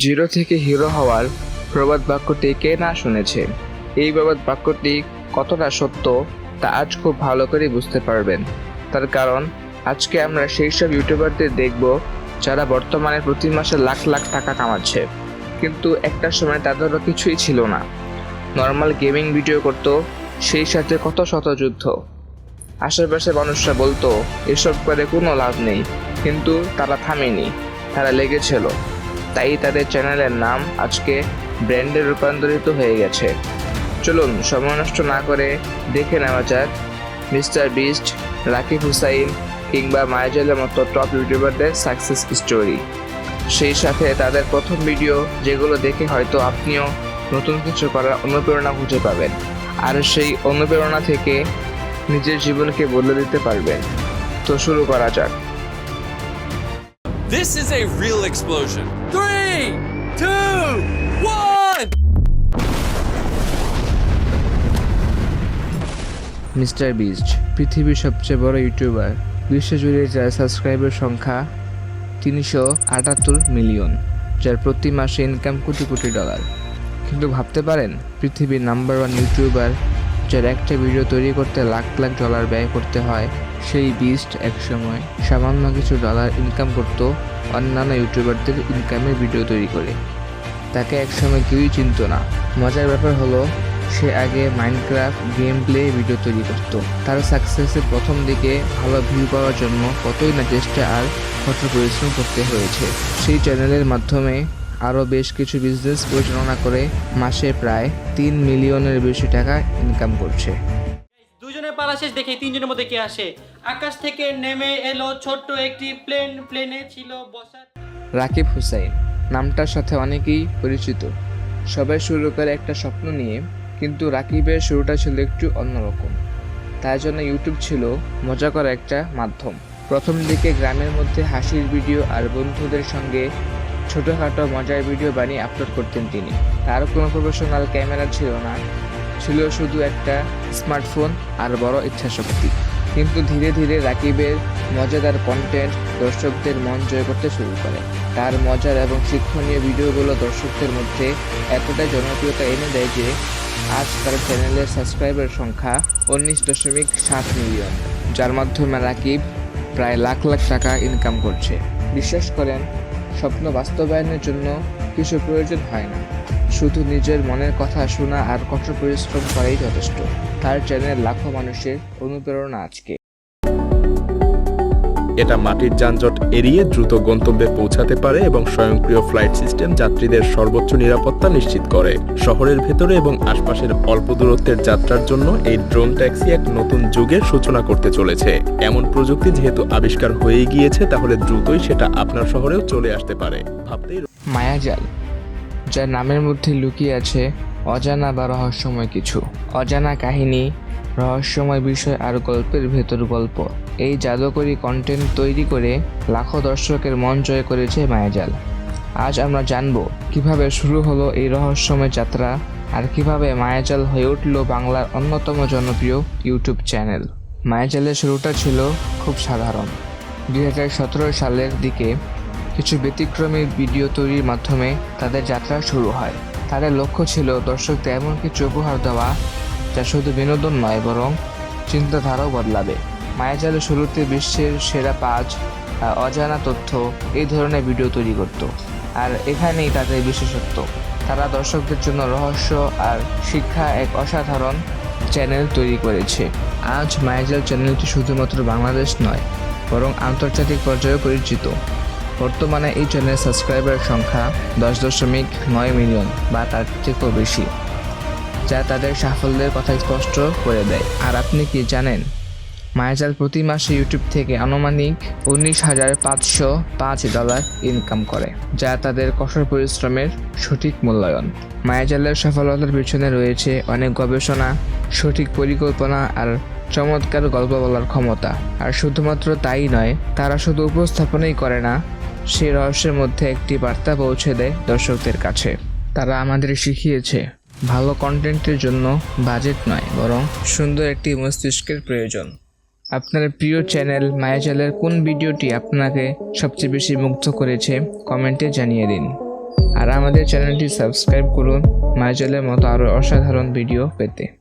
Zero থেকে hero হওয়ার প্রবাদ বাক্যটি কে না শুনেছে? এই প্রবাদ বাক্যটি কতটা সত্য তা আজ খুব ভালো করে বুঝতে পারবেন। তার কারণ আজকে আমরা সেই সব ইউটিউবারদের দেখব যারা বর্তমানে প্রতি মাসে লাখ লাখ টাকা কামাচ্ছে, কিন্তু একটা সময় তাদেরও কিছুই ছিল না। নর্মাল গেমিং ভিডিও করত, সেই সাথে কত শত যুদ্ধ। আশেপাশে মানুষরা বলতো এসব করে কোনো লাভ নেই, কিন্তু তারা থামেনি, তারা লেগেছিল। তাই তাদের চ্যানেলের নাম আজকে ব্র্যান্ডে রূপান্তরিত হয়ে গেছে। চলুন সময় নষ্ট না করে দেখে নেওয়া যাক মিস্টার বিস্ট, রাকিব হুসাইন কিংবা মায়াজালের মতো টপ ইউটিউবারদের সাকসেস স্টোরি। সেই সাথে তাদের প্রথম ভিডিও, যেগুলো দেখে হয়তো আপনিও নতুন কিছু করার অনুপ্রেরণা খুঁজে পাবেন, আর সেই অনুপ্রেরণা থেকে নিজের জীবনকে বদলে দিতে পারবেন। তো শুরু করা যাক। This is a real explosion. 3, 2, 1! Mister beast পৃথিবীর সবচেয়ে বড় ইউটিউবার। বিশ্বজুড়ে যার সাবস্ক্রাইবার সংখ্যা 378 মিলিয়ন, যার প্রতি মাসে ইনকাম কোটি কোটি ডলার। কিন্তু ভাবতে পারেন, পৃথিবীর নাম্বার 1 ইউটিউবার যার একটা ভিডিও তৈরি করতে লাখ লাখ ডলার ব্যয় করতে হয়, সেই বিস্ট একসময় সামান্য কিছু ডলার ইনকাম করত অন্যান্য ইউটিউবারদের ইনকামের ভিডিও তৈরি করে। তাকে একসময় কেউই চিনত না। মজার ব্যাপার হলো, সে আগে মাইনক্রাফট গেম প্লে ভিডিও তৈরি করত। তার সাকসেসের প্রথম দিকে ভালো ভিউ পাওয়ার জন্য কতই না চেষ্টা আর কঠোর পরিশ্রম করতে হয়েছে। সেই চ্যানেলের মাধ্যমে আরও বেশ কিছু বিজনেস পরিচালনা করে মাসে প্রায় 3 মিলিয়নের বেশি টাকা ইনকাম করছে। দুজনের পালা শেষ দেখে তিনজনের মধ্যে কে আসে? আকাশ থেকে নেমে এলো ছোট্ট একটি প্লেন, প্লেনে ছিল বসার। রাকিব হুসাইন নামটার সাথে অনেকেই পরিচিত। সবাই শুরু করে একটা স্বপ্ন নিয়ে, কিন্তু রাকিবের শুরুটা ছিল একটু অন্যরকম। তার জন্য ইউটিউব ছিল মজা করা একটা মাধ্যম। প্রথম দিকে গ্রামের মধ্যে হাসির ভিডিও আর বন্ধুদের সঙ্গে ছোটোখাটো মজার ভিডিও বানিয়ে আপলোড করতেন তিনি। তার কোনো প্রফেশনাল ক্যামেরা ছিল না, ছিল শুধু একটা স্মার্টফোন আর বড় ইচ্ছাশক্তি। কিন্তু ধীরে ধীরে রাকিবের মজাদার কন্টেন্ট দর্শকদের মন জয় করতে শুরু করে। তার মজার এবং শিক্ষণীয় ভিডিওগুলো দর্শকদের মধ্যে এতটাই জনপ্রিয়তা এনে দেয় যে আজ তার চ্যানেলের সাবস্ক্রাইবার সংখ্যা 19.7 মিলিয়ন, যার মাধ্যমে রাকিব প্রায় লাখ লাখ টাকা ইনকাম করছে। বিশ্বাস করেন, স্বপ্ন বাস্তবায়নের জন্য কিছু প্রয়োজন হয় না, শুধু নিজের মনের কথা শোনা আর কঠোর পরিশ্রম করাই যথেষ্ট। তার চ্যানেল লাখো মানুষের অনুপ্রেরণা আজকে। এটা মাটির যানজট এড়িয়ে দ্রুত গন্তব্যে পৌঁছাতে পারে এবং স্বয়ংক্রিয় ফ্লাইট সিস্টেম যাত্রীদের সর্বোচ্চ নিরাপত্তা নিশ্চিত করে। শহরের ভেতরে এবং আশপাশের অল্প দূরত্বের যাত্রার জন্য এই ড্রোন ট্যাক্সি এক নতুন যুগের সূচনা করতে চলেছে। এমন প্রযুক্তি যেহেতু আবিষ্কার হয়ে গিয়েছে, তাহলে দ্রুতই সেটা আপনার শহরেও চলে আসতে পারে। ভাবতেই মায়াজাল, যার নামের মধ্যে লুকিয়ে আছে অজানা বা রহস্যময় কিছু। অজানা কাহিনী, রহস্যময় বিষয় আর গল্পের ভেতর গল্প। এই জাদুকরী কন্টেন্ট তৈরি করে লাখো দর্শকের মন জয় করেছে মায়াজাল। আজ আমরা জানব কিভাবে শুরু হলো এই রহস্যময় যাত্রা, আর কিভাবে মায়াজাল হয়ে উঠল বাংলার অন্যতম জনপ্রিয় ইউটিউব চ্যানেল। মায়াজালের শুরুটা ছিল খুব সাধারণ। 2017 সালের দিকে কিছু ব্যতিক্রমী ভিডিও তৈরির মাধ্যমে তাদের যাত্রা শুরু হয়। তাদের লক্ষ্য ছিল দর্শকদের এমন কিছু উপহার দেওয়া যা শুধু বিনোদন নয়, বরং চিন্তাধারাও বদলাবে। মায়াজালের শুরুতে বিশ্বের সেরা 5 অজানা তথ্য এই ধরনের ভিডিও তৈরি করত, আর এখানেই তাদের বিশেষত্ব। তারা দর্শকদের জন্য রহস্য আর শিক্ষা এক অসাধারণ চ্যানেল তৈরি করেছে। আজ মায়াজাল চ্যানেলটি শুধুমাত্র বাংলাদেশ নয়, বরং আন্তর্জাতিক পর্যায়েও পরিচিত। বর্তমানে এই চ্যানেলের সাবস্ক্রাইবার সংখ্যা 10.9 মিলিয়ন বা তার থেকেও বেশি, যা তাদের সাফল্যের কথা স্পষ্ট করে দেয়। আর আপনি কি জানেন, মায়াজাল প্রতি মাসে ইউটিউব থেকে আনুমানিক 19,505 ডলার ইনকাম করে, যা তাদের কঠোর পরিশ্রমের সঠিক মূল্যায়ন। মায়াজালের সফলতার পিছনে রয়েছে অনেক গবেষণা, সঠিক পরিকল্পনা আর চমৎকার গল্প বলার ক্ষমতা। আর শুধুমাত্র তাই নয়, তারা শুধু উপস্থাপনই করে না, সেই রহস্যের মধ্যে একটি বার্তা পৌঁছে দেয় দর্শকদের কাছে। তারা আমাদের শিখিয়েছে ভালো কন্টেন্টের জন্য বাজেট নয়, বরং সুন্দর একটি মস্তিষ্কের প্রয়োজন। আপনার প্রিয় চ্যানেল মায়াজালের কোন ভিডিওটি আপনাকে সবচেয়ে বেশি মুগ্ধ করেছে কমেন্টে জানিয়ে দিন। আর আমাদের চ্যানেলটি সাবস্ক্রাইব করুন মাইজলের মতো আরও অসাধারণ ভিডিও পেতে।